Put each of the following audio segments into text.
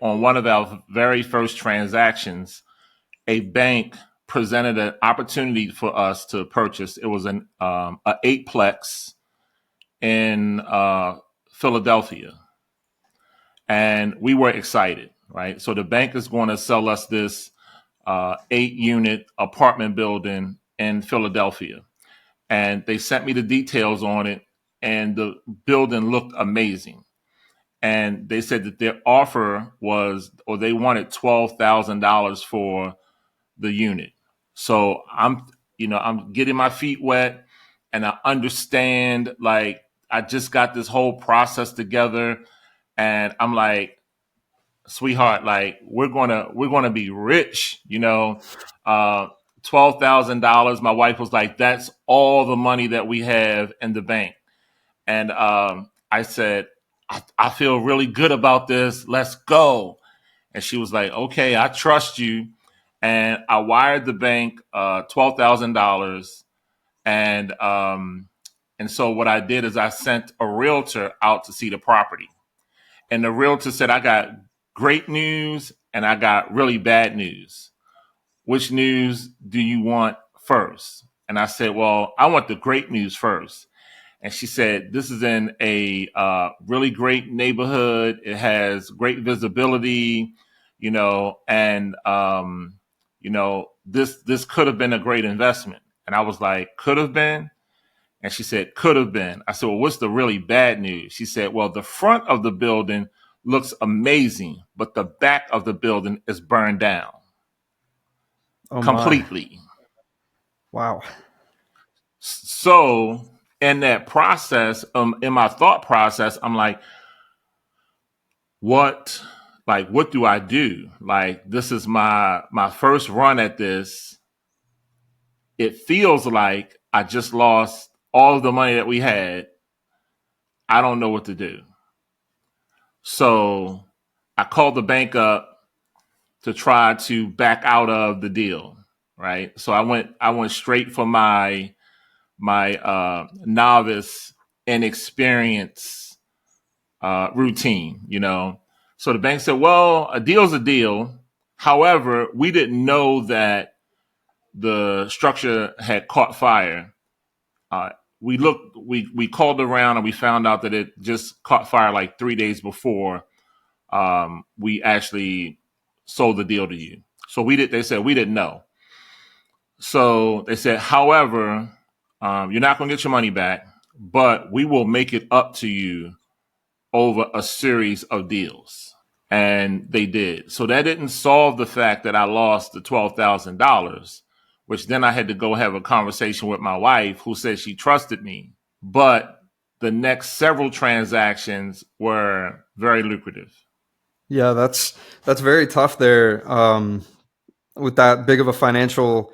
on one of our very first transactions, a bank presented an opportunity for us to purchase. It was a eightplex in Philadelphia, and we were excited, right? So the bank is going to sell us this 8-unit apartment building in Philadelphia, and they sent me the details on it, and the building looked amazing. And they said that their offer was, or they wanted $12,000 for the unit. So I'm getting my feet wet, and I understand, like, I just got this whole process together, and I'm like, sweetheart, like, we're gonna be rich, $12,000. My wife was like, that's all the money that we have in the bank. And I said, I feel really good about this. Let's go. And she was like, okay, I trust you. And I wired the bank $12,000. And so what I did is I sent a realtor out to see the property. And the realtor said, I got great news and I got really bad news. Which news do you want first? And I said, well, I want the great news first. And she said, this is in a really great neighborhood. It has great visibility, and this could have been a great investment. And I was like, could have been? And she said, could have been. I said, well, what's the really bad news? She said, well, the front of the building looks amazing, but the back of the building is burned down Oh my. completely. Wow. So in that process, in my thought process, I'm like, what do I do? Like, this is my first run at this. It feels like I just lost all of the money that we had. I don't know what to do. So I called the bank up to try to back out of the deal. Right. So I went straight for my novice inexperience routine. So the bank said, well, a deal's a deal. However, we didn't know that the structure had caught fire. Uh, we called around and we found out that it just caught fire like 3 days before we actually sold the deal to you. So they said we didn't know. So they said, however, you're not going to get your money back, but we will make it up to you over a series of deals. And they did. So that didn't solve the fact that I lost the $12,000, which then I had to go have a conversation with my wife, who said she trusted me. But the next several transactions were very lucrative. Yeah, that's very tough there. With that big of a financial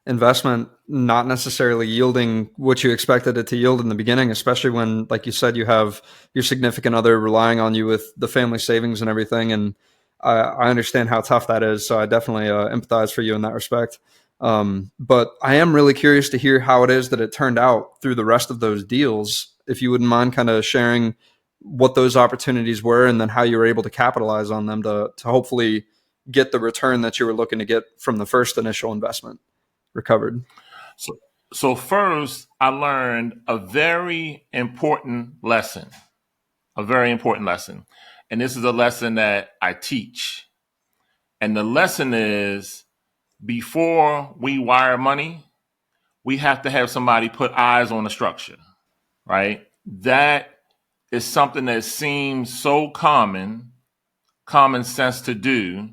investment not necessarily yielding what you expected it to yield in the beginning, especially when, like you said, you have your significant other relying on you with the family savings and everything. And I understand how tough that is. So I definitely empathize for you in that respect. But I am really curious to hear how it is that it turned out through the rest of those deals. If you wouldn't mind kind of sharing what those opportunities were and then how you were able to capitalize on them to hopefully get the return that you were looking to get from the first initial investment recovered. So, so first, I learned a very important lesson, a very important lesson. And this is a lesson that I teach. And the lesson is, before we wire money, we have to have somebody put eyes on the structure, right? That is something that seems so common sense to do,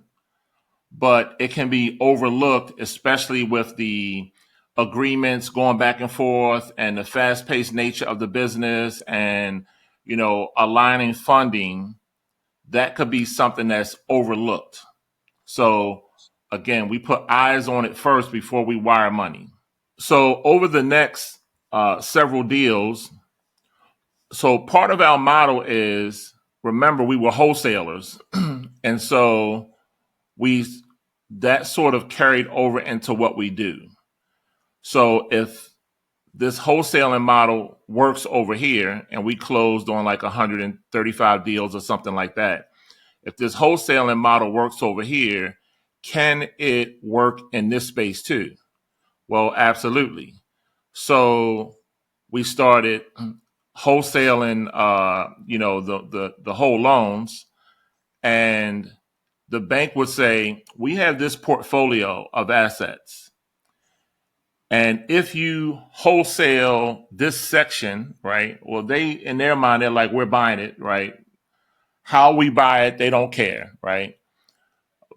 but it can be overlooked, especially with the agreements going back and forth and the fast paced nature of the business and, aligning funding. That could be something that's overlooked. So again, we put eyes on it first before we wire money. So over the next several deals, so part of our model is, remember, we were wholesalers. And so we that sort of carried over into what we do. So if this wholesaling model works over here and we closed on like 135 deals or something like that, if this wholesaling model works over here, can it work in this space too? Well, absolutely. So we started wholesaling, the whole loans, and the bank would say, we have this portfolio of assets. And if you wholesale this section, right? Well, in their mind, they're like, we're buying it, right? How we buy it, they don't care, right?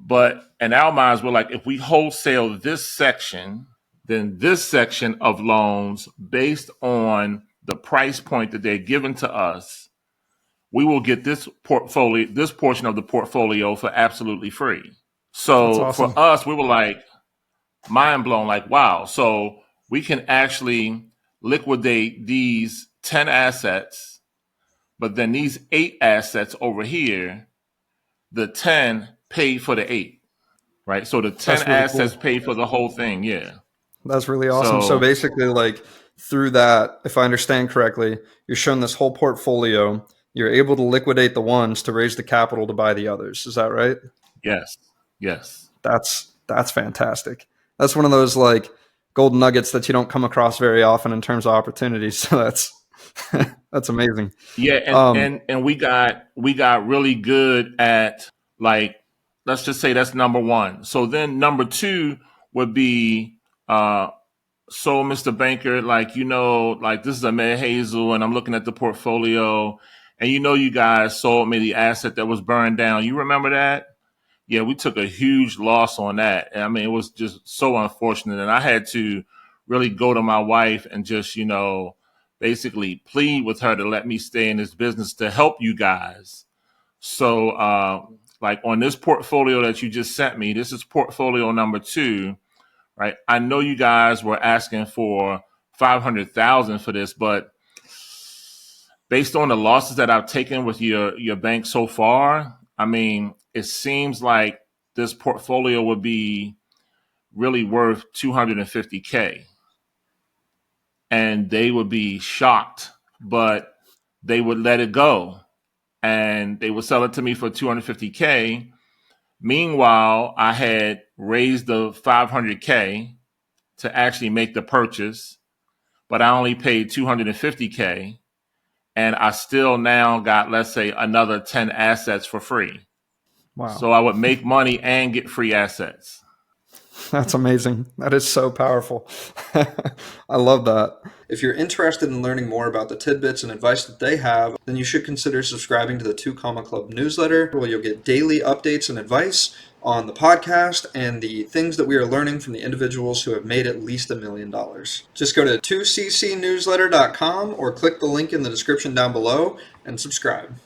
But in our minds, we're like, if we wholesale this section, then this section of loans, based on the price point that they're given to us, we will get this portion of the portfolio for absolutely free. That's So awesome. for us, we were like mind blown, like, wow. So we can actually liquidate these 10 assets, but then these 8 assets over here, the 10 paid for the 8, right? So the 10 That's really assets cool. paid for the whole thing. Yeah. That's really awesome. So So basically, like through that, if I understand correctly, you're shown this whole portfolio. You're able to liquidate the ones to raise the capital to buy the others. Is that right? yes, yes. That's fantastic. That's one of those like golden nuggets that you don't come across very often in terms of opportunities. So that's that's amazing. Yeah, and Um, and and we got really good at, like, let's just say that's number one. So then number two would be, uh so Mr. Banker, like, like, this is Amed Hazel, and I'm looking at the portfolio, and you guys sold me the asset that was burned down. You remember that? Yeah, we took a huge loss on that. And I mean, it was just so unfortunate. And I had to really go to my wife and just, basically plead with her to let me stay in this business to help you guys. So, like, on this portfolio that you just sent me, this is portfolio number 2, right? I know you guys were asking for 500,000 for this, but based on the losses that I've taken with your bank so far, I mean, it seems like this portfolio would be really worth 250K, and they would be shocked, but they would let it go, and they would sell it to me for 250K. Meanwhile, I had raised the 500K to actually make the purchase, but I only paid 250K, and I still now got, let's say, another 10 assets for free. wow, So I would make money and get free assets. that's amazing. That is so powerful. I love that. If you're interested in learning more about the tidbits and advice that they have, then you should consider subscribing to the 2 Comma Club newsletter, where you'll get daily updates and advice on the podcast and the things that we are learning from the individuals who have made at least $1 million. Just go to 2ccnewsletter.com or click the link in the description down below and subscribe.